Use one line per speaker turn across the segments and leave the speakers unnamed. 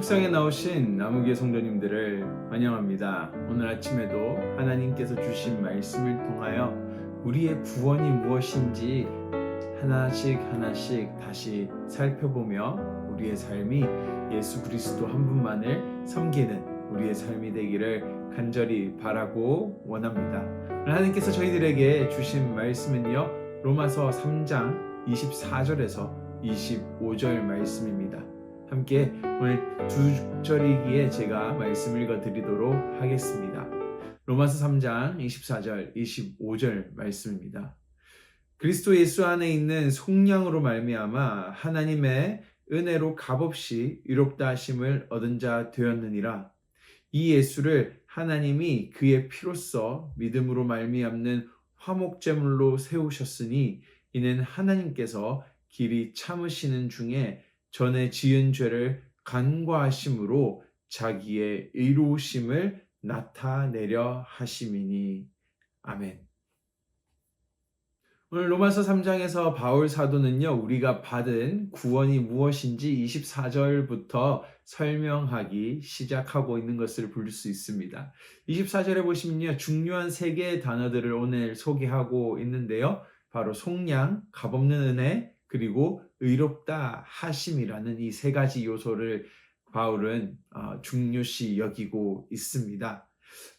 묵상에 나오신 나무교회 성도님들을 환영합니다. 오늘 아침에도 하나님께서 주신 말씀을 통하여 우리의 구원이 무엇인지 하나씩 하나씩 다시 살펴보며 우리의 삶이 예수 그리스도 한 분만을 섬기는 우리의 삶이 되기를 간절히 바라고 원합니다. 하나님께서 저희들에게 주신 말씀은요, 로마서 3장 24절에서 25절 말씀입니다. 함께 오늘 두 절이기에 제가 말씀 읽어드리도록 하겠습니다. 로마서 3장 24절 25절 말씀입니다. 그리스도 예수 안에 있는 속량으로 말미암아 하나님의 은혜로 값없이 의롭다 하심을 얻은 자 되었느니라. 이 예수를 하나님이 그의 피로써 믿음으로 말미암는 화목제물로 세우셨으니 이는 하나님께서 길이 참으시는 중에 전에 지은 죄를 간과하심으로 자기의 의로우심을 나타내려 하심이니. 아멘. 오늘 로마서 3장에서 바울 사도는요, 우리가 받은 구원이 무엇인지 24절부터 설명하기 시작하고 있는 것을 볼 수 있습니다. 24절에 보시면요, 중요한 세 개의 단어들을 오늘 소개하고 있는데요. 바로 속량, 값없는 은혜, 그리고 의롭다 하심이라는 이 세 가지 요소를 바울은 중요시 여기고 있습니다.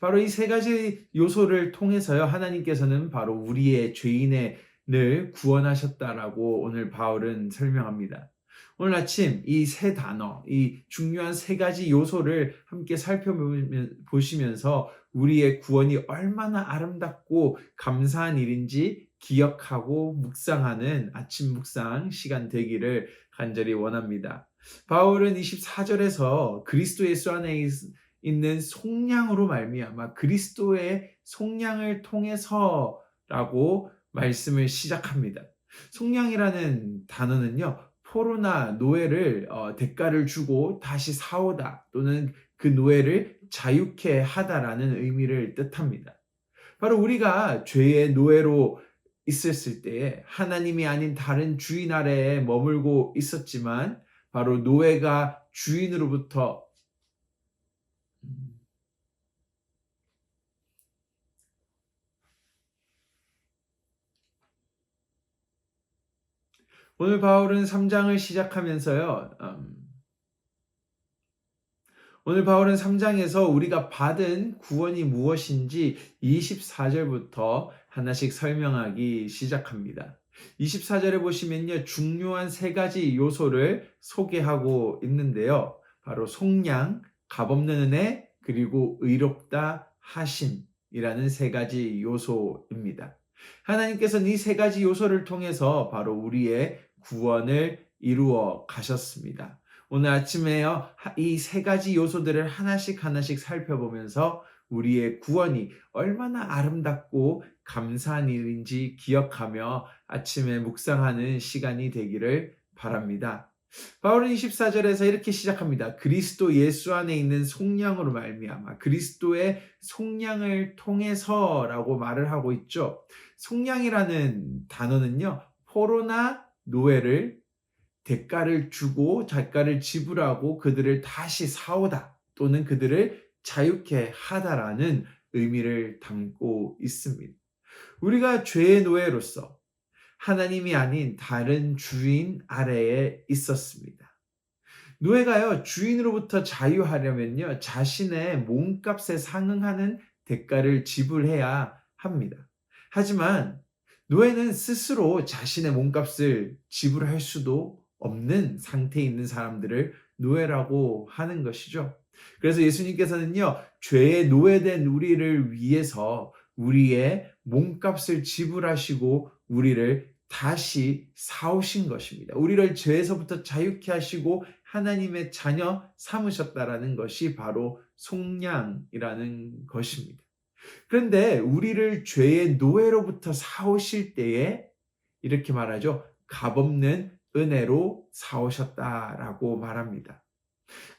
바로 이 세 가지 요소를 통해서요, 하나님께서는 바로 우리의 죄인을 구원하셨다라고 오늘 바울은 설명합니다. 오늘 아침 이 세 단어, 이 중요한 세 가지 요소를 함께 살펴보시면서 우리의 구원이 얼마나 아름답고 감사한 일인지 기억하고 묵상하는 아침 묵상 시간 되기를 간절히 원합니다. 바울은 24절에서 그리스도 예수 안에 있는 속량으로 말미암아 그리스도의 속량을 통해서라고 말씀을 시작합니다. 속량이라는 단어는요, 포로나 노예를 대가를 주고 다시 사오다 또는 그 노예를 자유케 하다라는 의미를 뜻합니다. 바로 우리가 죄의 노예로 있었을 때에 하나님이 아닌 다른 주인 아래에 머물고 있었지만 바로 노예가 주인으로부터 오늘 바울은 3장을 시작하면서요. 오늘 바울은 3장에서 우리가 받은 구원이 무엇인지 24절부터 하나씩 설명하기 시작합니다. 24절에 보시면요, 중요한 세 가지 요소를 소개하고 있는데요. 바로 속량, 값없는 은혜, 그리고 의롭다 하심이라는 세 가지 요소입니다. 하나님께서는 이 세 가지 요소를 통해서 바로 우리의 구원을 이루어 가셨습니다. 오늘 아침에요, 이 세 가지 요소들을 하나씩 하나씩 살펴보면서 우리의 구원이 얼마나 아름답고 감사한 일인지 기억하며 아침에 묵상하는 시간이 되기를 바랍니다. 바울은 24절에서 이렇게 시작합니다. 그리스도 예수 안에 있는 속량으로 말미암아 그리스도의 속량을 통해서라고 말을 하고 있죠. 속량이라는 단어는요, 포로나 노예를 대가를 주고 대가를 지불하고 그들을 다시 사오다 또는 그들을 자유케 하다라는 의미를 담고 있습니다. 우리가 죄의 노예로서 하나님이 아닌 다른 주인 아래에 있었습니다. 노예가요, 주인으로부터 자유하려면요, 자신의 몸값에 상응하는 대가를 지불해야 합니다. 하지만 노예는 스스로 자신의 몸값을 지불할 수도 없는 상태에 있는 사람들을 노예라고 하는 것이죠. 그래서 예수님께서는요, 죄의 노예된 우리를 위해서 우리의 몸값을 지불하시고 우리를 다시 사오신 것입니다. 우리를 죄에서부터 자유케 하시고 하나님의 자녀 삼으셨다라는 것이 바로 속량이라는 것입니다. 그런데 우리를 죄의 노예로부터 사오실 때에 이렇게 말하죠. 값없는 은혜로 사오셨다라고 말합니다.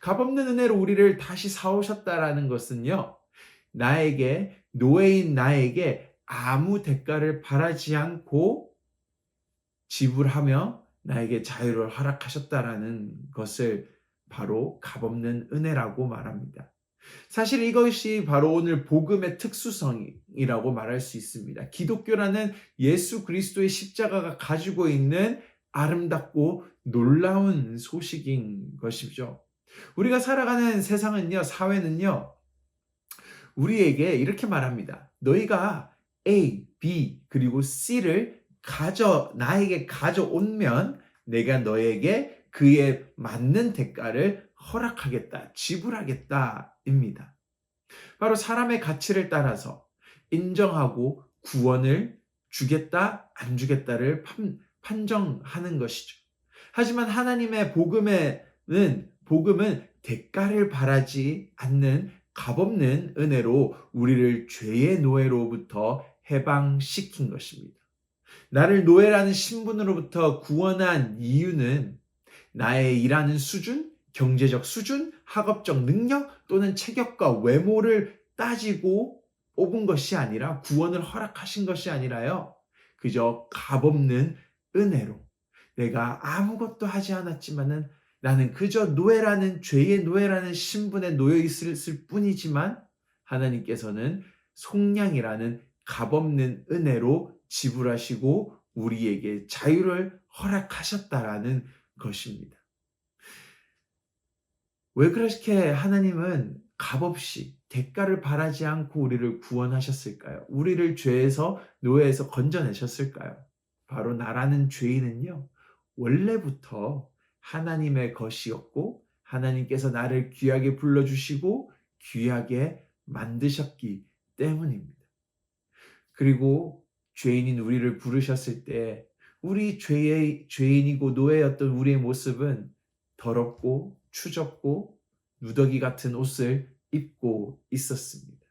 값없는 은혜로 우리를 다시 사오셨다라는 것은요, 노예인 나에게 아무 대가를 바라지 않고 지불하며 나에게 자유를 허락하셨다라는 것을 바로 값없는 은혜라고 말합니다. 사실 이것이 바로 오늘 복음의 특수성이라고 말할 수 있습니다. 기독교라는 예수 그리스도의 십자가가 가지고 있는 아름답고 놀라운 소식인 것이죠. 우리가 살아가는 세상은요, 사회는요, 우리에게 이렇게 말합니다. 너희가 A, B, 그리고 C를 나에게 가져오면 내가 너에게 그에 맞는 대가를 허락하겠다, 지불하겠다입니다. 바로 사람의 가치를 따라서 인정하고 구원을 주겠다, 안 주겠다를 판정하는 것이죠. 하지만 하나님의 복음은 대가를 바라지 않는 값없는 은혜로 우리를 죄의 노예로부터 해방시킨 것입니다. 나를 노예라는 신분으로부터 구원한 이유는 나의 일하는 수준, 경제적 수준, 학업적 능력 또는 체격과 외모를 따지고 뽑은 것이 아니라 구원을 허락하신 것이 아니라요. 그저 값없는 은혜로 내가 아무것도 하지 않았지만은 나는 그저 죄의 노예라는 신분에 놓여 있을 뿐이지만 하나님께서는 속량이라는 값없는 은혜로 지불하시고 우리에게 자유를 허락하셨다라는 것입니다. 왜 그렇게 하나님은 값없이 대가를 바라지 않고 우리를 구원하셨을까요? 우리를 죄에서 노예에서 건져내셨을까요? 바로 나라는 죄인은요, 원래부터 하나님의 것이었고 하나님께서 나를 귀하게 불러주시고 귀하게 만드셨기 때문입니다. 그리고 죄인인 우리를 부르셨을 때 우리 죄인이고 노예였던 우리의 모습은 더럽고 추접고 누더기 같은 옷을 입고 있었습니다.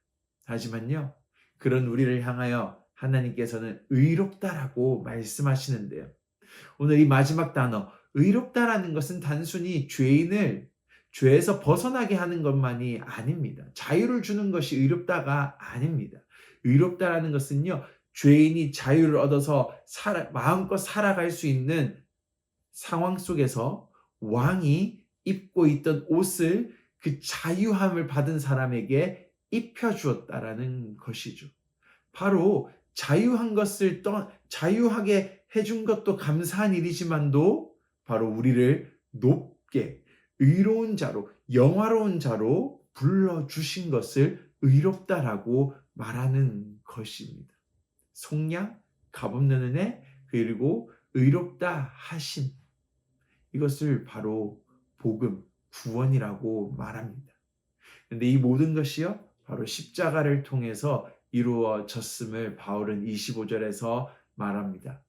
하지만요, 그런 우리를 향하여 하나님께서는 의롭다라고 말씀하시는데요. 오늘 이 마지막 단어, 의롭다라는 것은 단순히 죄인을 죄에서 벗어나게 하는 것만이 아닙니다. 자유를 주는 것이 의롭다가 아닙니다. 의롭다라는 것은요, 죄인이 자유를 얻어서 마음껏 살아갈 수 있는 상황 속에서 왕이 입고 있던 옷을 그 자유함을 받은 사람에게 입혀주었다라는 것이죠. 바로 자유하게 해준 것도 감사한 일이지만도 바로 우리를 높게 의로운 자로, 영화로운 자로 불러주신 것을 의롭다라고 말하는 것입니다. 속량, 값없는 은혜, 그리고 의롭다 하심. 이것을 바로 복음, 구원이라고 말합니다. 그런데 이 모든 것이요, 바로 십자가를 통해서 이루어졌음을 바울은 25절에서 말합니다.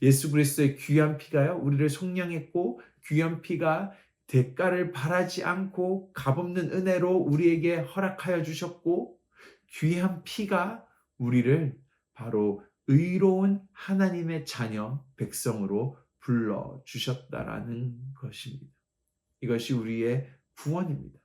예수 그리스도의 귀한 피가요, 우리를 속량했고 귀한 피가 대가를 바라지 않고 값없는 은혜로 우리에게 허락하여 주셨고 귀한 피가 우리를 바로 의로운 하나님의 자녀, 백성으로 불러주셨다라는 것입니다. 이것이 우리의 구원입니다.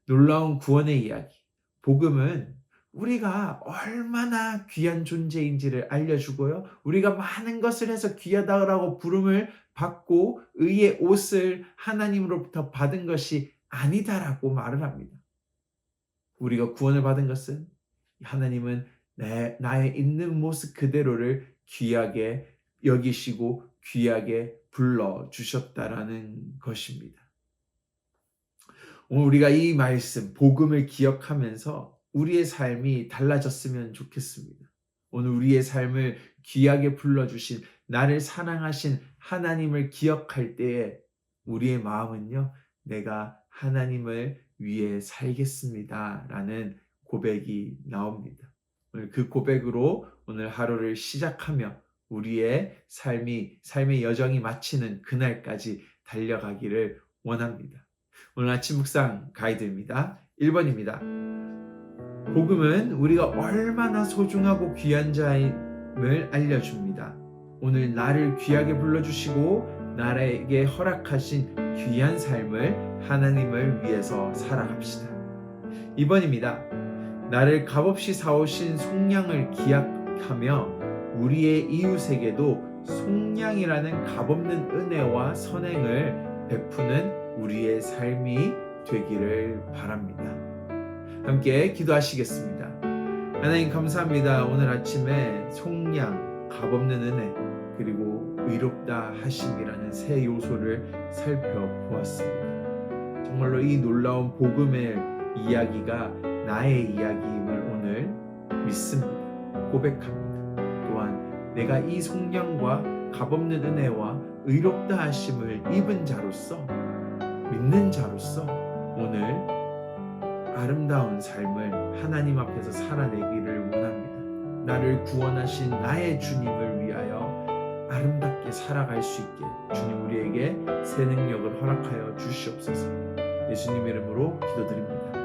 놀라운 구원의 이야기. 복음은 우리가 얼마나 귀한 존재인지를 알려주고요. 우리가 많은 것을 해서 귀하다라고 부름을 받고 의의 옷을 하나님으로부터 받은 것이 아니다라고 말을 합니다. 우리가 구원을 받은 것은 하나님은 나의 있는 모습 그대로를 귀하게 여기시고 귀하게 불러주셨다라는 것입니다. 오늘 우리가 이 말씀, 복음을 기억하면서 우리의 삶이 달라졌으면 좋겠습니다. 오늘 우리의 삶을 귀하게 불러주신 나를 사랑하신 하나님을 기억할 때에 우리의 마음은요, 내가 하나님을 위해 살겠습니다 라는 고백이 나옵니다. 오늘 그 고백으로 오늘 하루를 시작하며 우리의 삶의 여정이 마치는 그날까지 달려가기를 원합니다. 오늘 아침 묵상 가이드입니다. 1번입니다. 복음은 우리가 얼마나 소중하고 귀한 자임을 알려줍니다. 오늘 나를 귀하게 불러주시고 나에게 허락하신 귀한 삶을 하나님을 위해서 살아갑시다. 2번입니다. 나를 값없이 사오신 속량을 기약하며 우리의 이웃에게도 속량이라는 값없는 은혜와 선행을 베푸는 우리의 삶이 되기를 바랍니다. 함께 기도하시겠습니다. 하나님 감사합니다. 오늘 아침에 속량, 값없는 은혜, 그리고 의롭다 하심이라는 세 요소를 살펴보았습니다. 정말로 이 놀라운 복음의 이야기가 나의 이야기임을 오늘 믿습니다. 고백합니다. 또한 내가 이 속량과 값없는 은혜와 의롭다 하심을 입은 자로서, 믿는 자로서 오늘 아름다운 삶을 하나님 앞에서 살아내기를 원합니다. 나를 구원하신 나의 주님을 위하여 아름답게 살아갈 수 있게 주님 우리에게 새 능력을 허락하여 주시옵소서. 예수님 이름으로 기도드립니다.